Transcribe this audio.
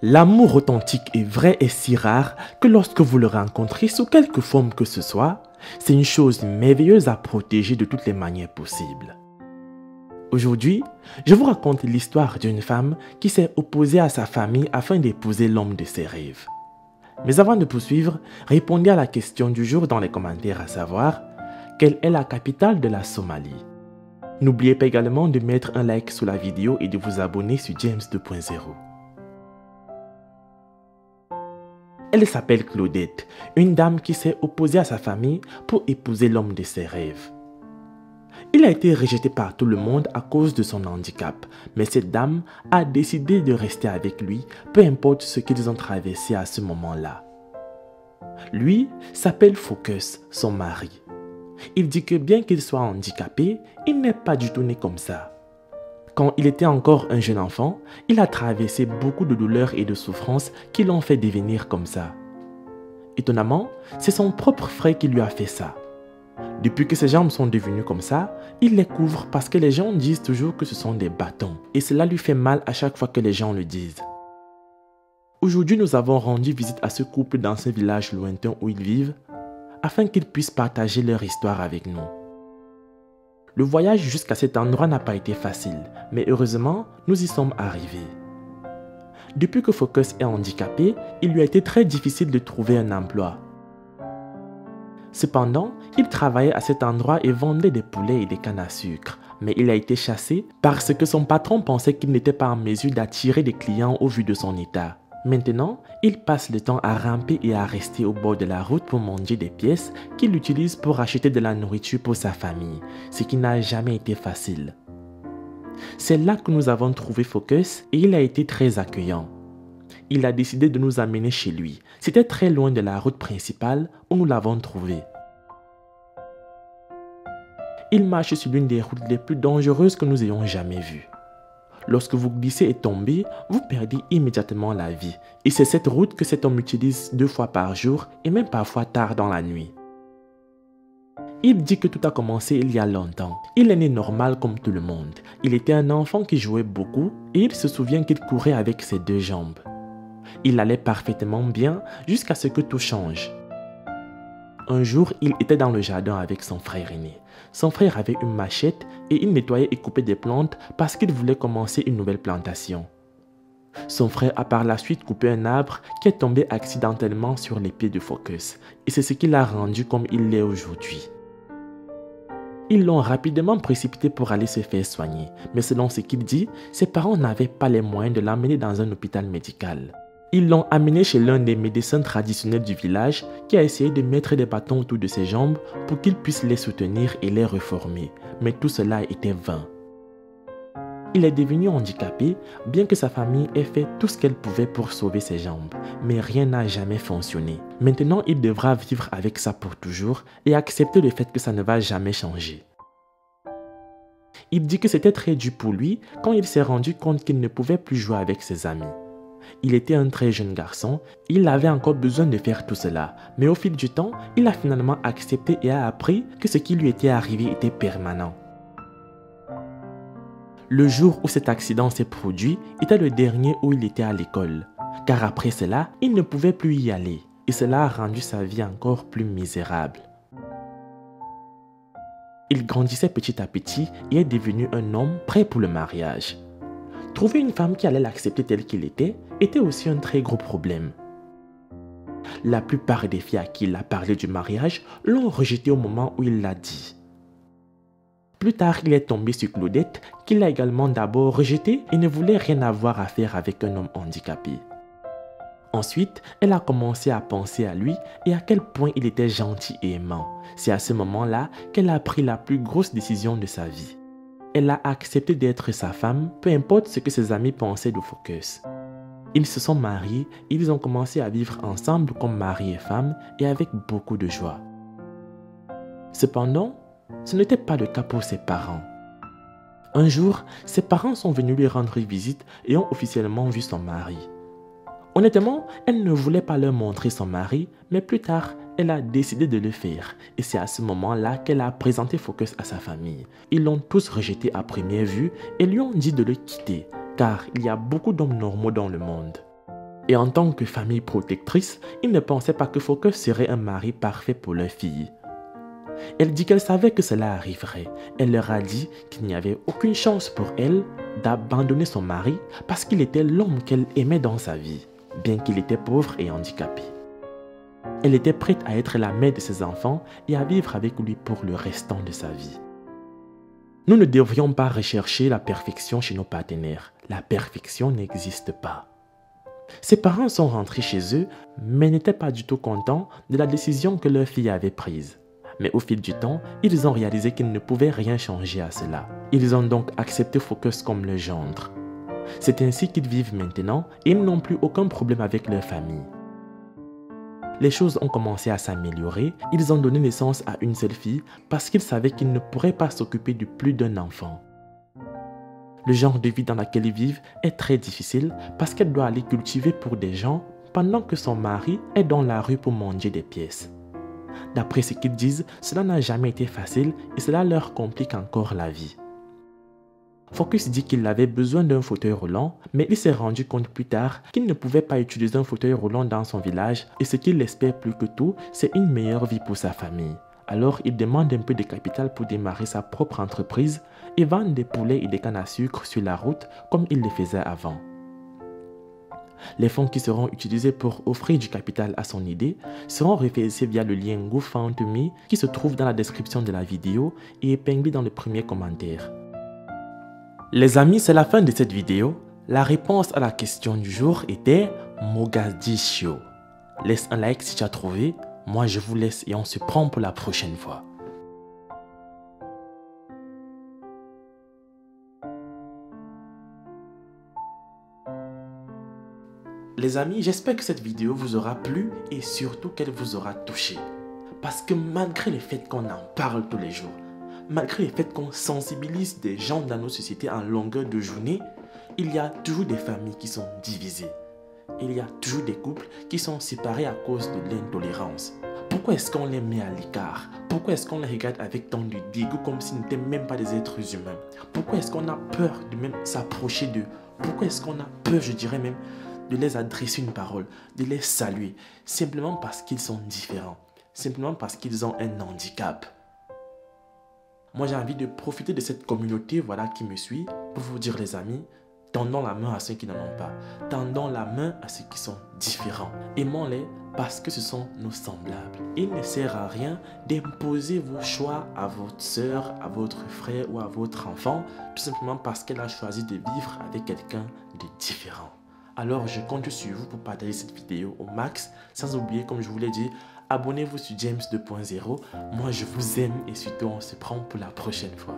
L'amour authentique et vrai est si rare que lorsque vous le rencontrez sous quelque forme que ce soit, c'est une chose merveilleuse à protéger de toutes les manières possibles. Aujourd'hui, je vous raconte l'histoire d'une femme qui s'est opposée à sa famille afin d'épouser l'homme de ses rêves. Mais avant de poursuivre, répondez à la question du jour dans les commentaires, à savoir, quelle est la capitale de la Somalie? N'oubliez pas également de mettre un like sous la vidéo et de vous abonner sur James 2.0. Elle s'appelle Claudette, une dame qui s'est opposée à sa famille pour épouser l'homme de ses rêves. Il a été rejeté par tout le monde à cause de son handicap, mais cette dame a décidé de rester avec lui, peu importe ce qu'ils ont traversé à ce moment-là. Lui s'appelle Focus, son mari. Il dit que bien qu'il soit handicapé, il n'est pas du tout né comme ça. Quand il était encore un jeune enfant, il a traversé beaucoup de douleurs et de souffrances qui l'ont fait devenir comme ça. Étonnamment, c'est son propre frère qui lui a fait ça. Depuis que ses jambes sont devenues comme ça, il les couvre parce que les gens disent toujours que ce sont des bâtons. Et cela lui fait mal à chaque fois que les gens le disent. Aujourd'hui, nous avons rendu visite à ce couple dans ce village lointain où ils vivent, afin qu'ils puissent partager leur histoire avec nous. Le voyage jusqu'à cet endroit n'a pas été facile, mais heureusement, nous y sommes arrivés. Depuis que Focus est handicapé, il lui a été très difficile de trouver un emploi. Cependant, il travaillait à cet endroit et vendait des poulets et des cannes à sucre, mais il a été chassé parce que son patron pensait qu'il n'était pas en mesure d'attirer des clients au vu de son état. Maintenant, il passe le temps à ramper et à rester au bord de la route pour manger des pièces qu'il utilise pour acheter de la nourriture pour sa famille, ce qui n'a jamais été facile. C'est là que nous avons trouvé Focus et il a été très accueillant. Il a décidé de nous amener chez lui. C'était très loin de la route principale où nous l'avons trouvé. Il marche sur l'une des routes les plus dangereuses que nous ayons jamais vues. Lorsque vous glissez et tombez, vous perdez immédiatement la vie. Et c'est cette route que cet homme utilise 2 fois par jour et même parfois tard dans la nuit. Il dit que tout a commencé il y a longtemps. Il est né normal comme tout le monde. Il était un enfant qui jouait beaucoup et il se souvient qu'il courait avec ses 2 jambes. Il allait parfaitement bien jusqu'à ce que tout change. Un jour, il était dans le jardin avec son frère aîné. Son frère avait une machette et il nettoyait et coupait des plantes parce qu'il voulait commencer une nouvelle plantation. Son frère a par la suite coupé un arbre qui est tombé accidentellement sur les pieds de Focus et c'est ce qui l'a rendu comme il l'est aujourd'hui. Ils l'ont rapidement précipité pour aller se faire soigner, mais selon ce qu'il dit, ses parents n'avaient pas les moyens de l'emmener dans un hôpital médical. Ils l'ont amené chez l'un des médecins traditionnels du village qui a essayé de mettre des bâtons autour de ses jambes pour qu'il puisse les soutenir et les reformer. Mais tout cela était vain. Il est devenu handicapé bien que sa famille ait fait tout ce qu'elle pouvait pour sauver ses jambes. Mais rien n'a jamais fonctionné. Maintenant, il devra vivre avec ça pour toujours et accepter le fait que ça ne va jamais changer. Il dit que c'était très dur pour lui quand il s'est rendu compte qu'il ne pouvait plus jouer avec ses amis. Il était un très jeune garçon, il avait encore besoin de faire tout cela, mais au fil du temps, il a finalement accepté et a appris que ce qui lui était arrivé était permanent. Le jour où cet accident s'est produit était le dernier où il était à l'école, car après cela, il ne pouvait plus y aller, et cela a rendu sa vie encore plus misérable. Il grandissait petit à petit et est devenu un homme prêt pour le mariage. Trouver une femme qui allait l'accepter tel qu'il était aussi un très gros problème. La plupart des filles à qui il a parlé du mariage l'ont rejeté au moment où il l'a dit. Plus tard, il est tombé sur Claudette, qu'il a également d'abord rejetée et ne voulait rien avoir à faire avec un homme handicapé. Ensuite, elle a commencé à penser à lui et à quel point il était gentil et aimant. C'est à ce moment-là qu'elle a pris la plus grosse décision de sa vie. Elle a accepté d'être sa femme, peu importe ce que ses amis pensaient de Focus. Ils se sont mariés et ils ont commencé à vivre ensemble comme mari et femme et avec beaucoup de joie. Cependant, ce n'était pas le cas pour ses parents. Un jour, ses parents sont venus lui rendre visite et ont officiellement vu son mari. Honnêtement, elle ne voulait pas leur montrer son mari, mais plus tard, elle a décidé de le faire. Et c'est à ce moment-là qu'elle a présenté Focus à sa famille. Ils l'ont tous rejeté à première vue et lui ont dit de le quitter, car il y a beaucoup d'hommes normaux dans le monde. Et en tant que famille protectrice, ils ne pensaient pas que Focus serait un mari parfait pour leur fille. Elle dit qu'elle savait que cela arriverait. Elle leur a dit qu'il n'y avait aucune chance pour elle d'abandonner son mari parce qu'il était l'homme qu'elle aimait dans sa vie, bien qu'il était pauvre et handicapé. Elle était prête à être la mère de ses enfants et à vivre avec lui pour le restant de sa vie. Nous ne devrions pas rechercher la perfection chez nos partenaires. La perfection n'existe pas. Ses parents sont rentrés chez eux, mais n'étaient pas du tout contents de la décision que leur fille avait prise. Mais au fil du temps, ils ont réalisé qu'ils ne pouvaient rien changer à cela. Ils ont donc accepté Focus comme leur gendre. C'est ainsi qu'ils vivent maintenant et ils n'ont plus aucun problème avec leur famille. Les choses ont commencé à s'améliorer. Ils ont donné naissance à une seule fille parce qu'ils savaient qu'ils ne pourraient pas s'occuper de plus d'un enfant. Le genre de vie dans laquelle ils vivent est très difficile parce qu'elle doit aller cultiver pour des gens pendant que son mari est dans la rue pour manger des pièces. D'après ce qu'ils disent, cela n'a jamais été facile et cela leur complique encore la vie. Focus dit qu'il avait besoin d'un fauteuil roulant, mais il s'est rendu compte plus tard qu'il ne pouvait pas utiliser un fauteuil roulant dans son village et ce qu'il espère plus que tout, c'est une meilleure vie pour sa famille. Alors il demande un peu de capital pour démarrer sa propre entreprise et vendre des poulets et des cannes à sucre sur la route comme il le faisait avant. Les fonds qui seront utilisés pour offrir du capital à son idée seront référencés via le lien GoFundMe qui se trouve dans la description de la vidéo et épinglé dans le premier commentaire. Les amis, c'est la fin de cette vidéo. La réponse à la question du jour était Mogadiscio. Laisse un like si tu as trouvé. Moi, je vous laisse et on se prend pour la prochaine fois. Les amis, j'espère que cette vidéo vous aura plu et surtout qu'elle vous aura touché. Parce que malgré le fait qu'on en parle tous les jours, malgré le fait qu'on sensibilise des gens dans nos sociétés en longueur de journée, il y a toujours des familles qui sont divisées. Il y a toujours des couples qui sont séparés à cause de l'intolérance. Pourquoi est-ce qu'on les met à l'écart? Pourquoi est-ce qu'on les regarde avec tant de dégoût comme s'ils n'étaient même pas des êtres humains? Pourquoi est-ce qu'on a peur de même s'approcher d'eux? Pourquoi est-ce qu'on a peur, je dirais même, de les adresser une parole, de les saluer, simplement parce qu'ils sont différents, simplement parce qu'ils ont un handicap? Moi, j'ai envie de profiter de cette communauté qui me suit pour vous dire, les amis, tendons la main à ceux qui n'en ont pas. Tendons la main à ceux qui sont différents. Aimons-les parce que ce sont nos semblables. Il ne sert à rien d'imposer vos choix à votre soeur, à votre frère ou à votre enfant, tout simplement parce qu'elle a choisi de vivre avec quelqu'un de différent. Alors, je compte sur vous pour partager cette vidéo au max. Sans oublier, comme je vous l'ai dit, abonnez-vous sur James 2.0. Moi, je vous aime et surtout, on se prend pour la prochaine fois.